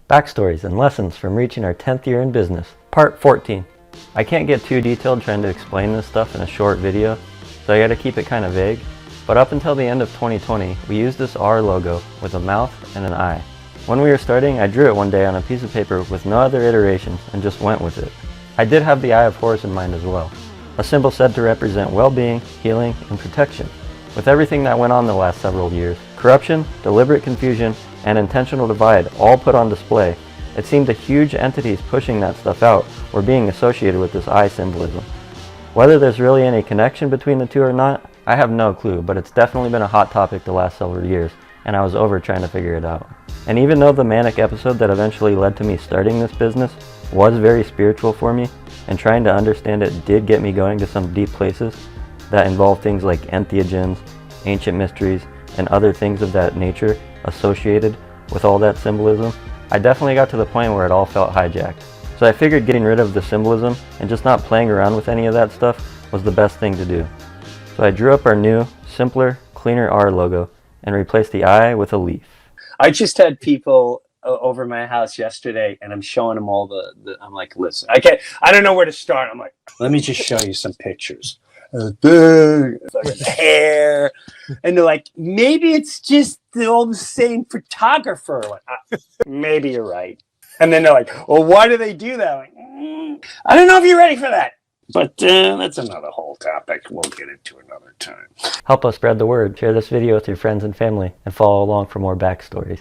Backstories and lessons from reaching our 10th year in business, part 14. I can't get too detailed trying to explain this stuff in a short video, so I gotta keep it kind of vague. But up until the end of 2020, we used this R logo with a mouth and an eye. When we were starting, I drew it one day on a piece of paper with no other iterations and just went with it. I did have the Eye of Horus in mind as well, a symbol said to represent well-being, healing, and protection. With everything that went on the last several years, corruption, deliberate confusion, and intentional divide all put on display, it seemed the huge entities pushing that stuff out were being associated with this eye symbolism. Whether there's really any connection between the two or not, I have no clue, but it's definitely been a hot topic the last several years, and I was over trying to figure it out. And even though the manic episode that eventually led to me starting this business was very spiritual for me, and trying to understand it did get me going to some deep places that involve things like entheogens, ancient mysteries, and other things of that nature associated with all that symbolism, I definitely got to the point where it all felt hijacked. So I figured getting rid of the symbolism and just not playing around with any of that stuff was the best thing to do. So I drew up our new, simpler, cleaner R logo and replaced the eye with a leaf. I just had people over my house yesterday, and I'm showing them all I'm like, listen, I don't know where to start. I'm like, let me just show you some pictures. Hair, and they're like, maybe it's just all the same photographer. Like, maybe you're right. And then they're like, well, why do they do that? Like, I don't know if you're ready for that. But that's another whole topic. We'll get into another time. Help us spread the word. Share this video with your friends and family, and follow along for more backstories.